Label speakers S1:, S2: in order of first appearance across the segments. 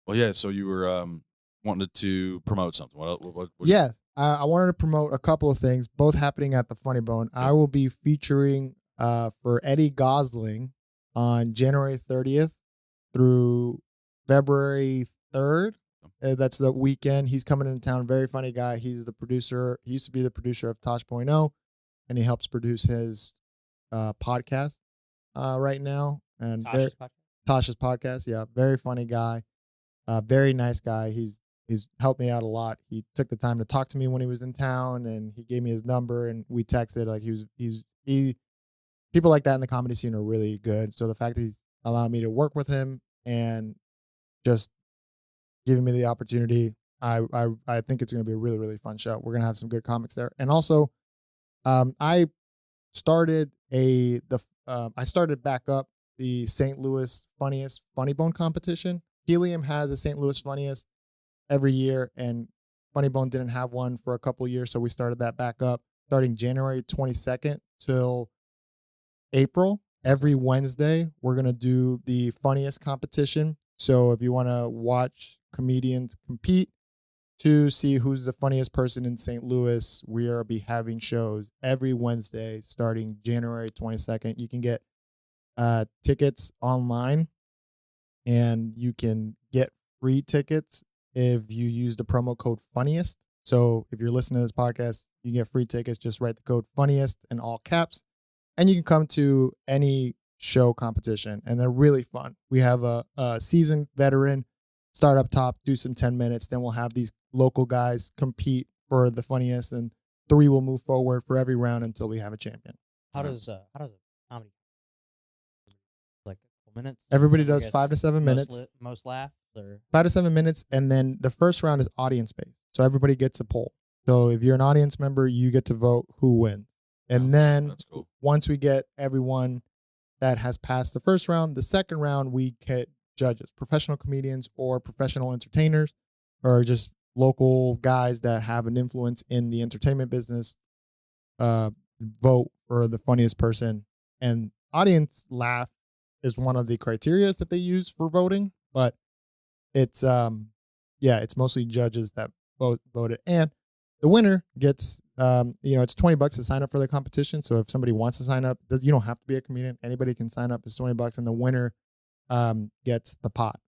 S1: Well, yeah. So you were wanted to promote something. What
S2: Yeah, I wanted to promote a couple of things, both happening at the Funny Bone. I will be featuring for Eddie Gosling on January 30th through February 3rd. That's the weekend. He's coming into town. Very funny guy. He's the producer. He used to be the producer of Tosh.0, and he helps produce his podcast right now. And Tosh's podcast. Yeah, very funny guy. Very nice guy. He's helped me out a lot. He took the time to talk to me when he was in town, and he gave me his number, and we texted. Like he people like that in the comedy scene are really good. So the fact that he's allowed me to work with him and just giving me the opportunity, I think it's going to be a really, really fun show. We're going to have some good comics there. And also, I started back up the St. Louis Funniest Funny Bone competition. Helium has a St. Louis Funniest every year, and Funny Bone didn't have one for a couple of years, so we started that back up starting January 22nd till April. Every Wednesday, we're going to do the funniest competition. So if you want to watch comedians compete to see who's the funniest person in St. Louis, we will be having shows every Wednesday starting January 22nd. You can get tickets online, and you can get free tickets if you use the promo code funniest. So if you're listening to this podcast, you get free tickets. Just write the code funniest in all caps, and you can come to any show competition, and they're really fun. We have a seasoned veteran start up top, do some 10 minutes. Then we'll have these local guys compete for the funniest, and 3 will move forward for every round until we have a champion.
S3: How does a comedy like a couple minutes?
S2: Everybody does 5 to 7 minutes.
S3: Most laugh or
S2: 5 to 7 minutes, and then the first round is audience based. So everybody gets a poll. So if you're an audience member, you get to vote who wins. And then
S1: that's cool.
S2: Once we get everyone that has passed the first round, the second round we get judges, professional comedians or professional entertainers, or just local guys that have an influence in the entertainment business, vote for the funniest person. And audience laugh is one of the criteria that they use for voting, but it's it's mostly judges that voted. And the winner gets it's $20 to sign up for the competition. So if somebody wants to sign up, you don't have to be a comedian. Anybody can sign up. It's $20, and the winner gets the pot.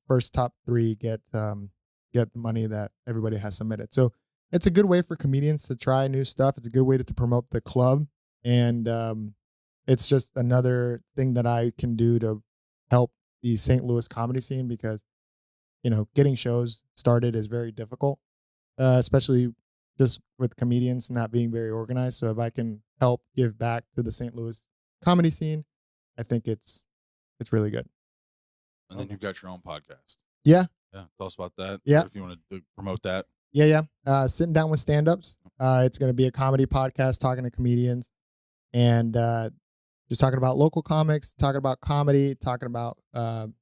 S2: First top 3 get the money that everybody has submitted. So it's a good way for comedians to try new stuff. It's a good way to promote the club, and it's just another thing that I can do to help the St. Louis comedy scene, because getting shows started is very difficult, especially just with comedians not being very organized. So if I can help give back to the St. Louis comedy scene, I think it's really good.
S1: And then you've got your own podcast.
S2: Yeah.
S1: Yeah. Tell us about that.
S2: Yeah.
S1: If you want to promote that.
S2: Yeah. Sitting down with stand-ups. It's going to be a comedy podcast talking to comedians, and just talking about local comics, talking about comedy, talking about some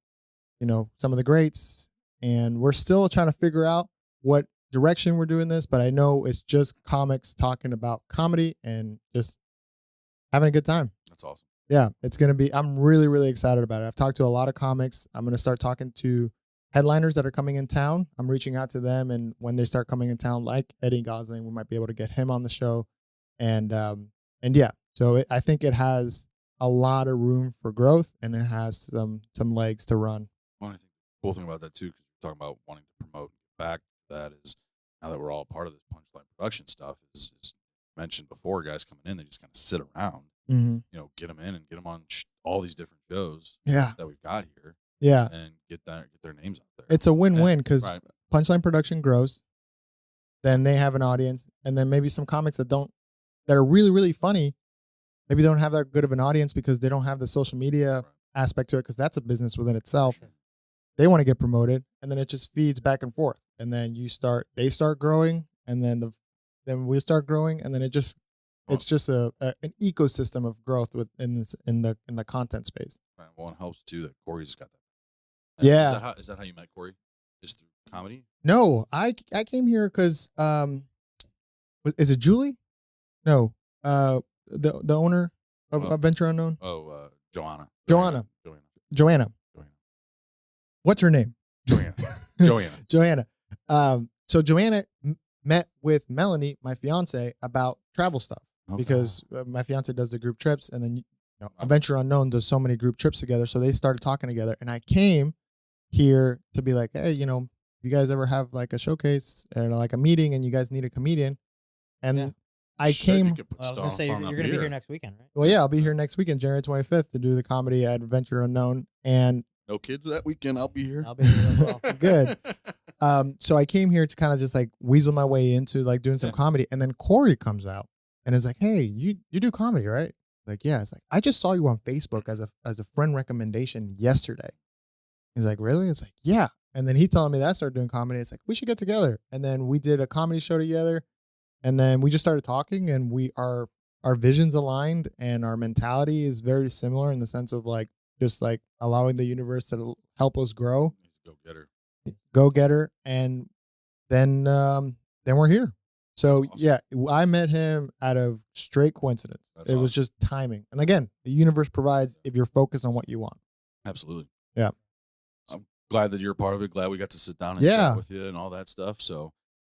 S2: of the greats. And we're still trying to figure out what direction we're doing this, but I know it's just comics talking about comedy and just having a good time.
S1: That's awesome.
S2: Yeah, it's going to be, I'm really, really excited about it. I've talked to a lot of comics. I'm going to start talking to headliners that are coming in town. I'm reaching out to them, and when they start coming in town, like Eddie Gosling, we might be able to get him on the show. And yeah, so I think it has a lot of room for growth, and it has some legs to run.
S1: Well, I think the cool thing about that too, because you're talking about wanting to promote back to that, is now that we're all part of this Punchline production stuff, is mentioned before, guys coming in, they just kind of sit around, get them in and get them on all these different shows that we've got here.
S2: Yeah.
S1: And get their names out there.
S2: It's a win-win, because Punchline production grows, then they have an audience, and then maybe some comics that are really, really funny, maybe they don't have that good of an audience because they don't have the social media aspect to it, because that's a business within itself. Sure. They want to get promoted, and then it just feeds back and forth. And then they start growing, and then we start growing, and then it's just an ecosystem of growth in the content space.
S1: Right. Well, it helps too that Corey's got that.
S2: Yeah.
S1: Is that how you met Corey? Just through comedy?
S2: No, I came here because is it Julie? No, the owner of Venture Unknown.
S1: Joanna.
S2: Joanna. What's her name? Joanna. So Joanna met with Melanie, my fiance, about travel stuff because my fiance does the group trips, and then Adventure Unknown does so many group trips together. So they started talking together, and I came here to be like, hey, you guys ever have like a showcase or like a meeting, and you guys need a comedian, and I came.
S3: I was gonna say you're gonna be here next weekend, right?
S2: Well, yeah, I'll be here next weekend, January 25th, to do the comedy at Adventure Unknown, and
S1: no kids that weekend. I'll be here.
S3: I'll be here as well.
S2: Good. So I came here to kind of just like weasel my way into like doing some comedy, and then Corey comes out and is like, "Hey, you do comedy, right?" Like, yeah. It's like, I just saw you on Facebook as a friend recommendation yesterday. He's like, really? It's like, yeah. And then he telling me that I started doing comedy. It's like, we should get together. And then we did a comedy show together, and then we just started talking, and our visions aligned, and our mentality is very similar in the sense of like just like allowing the universe to help us grow. Go getter. And then we're here. So awesome. Yeah, I met him out of straight coincidence. It was just timing. And again, the universe provides if you're focused on what you want.
S1: Absolutely.
S2: Yeah.
S1: I'm glad that you're a part of it. Glad we got to sit down and chat with you and all that stuff. So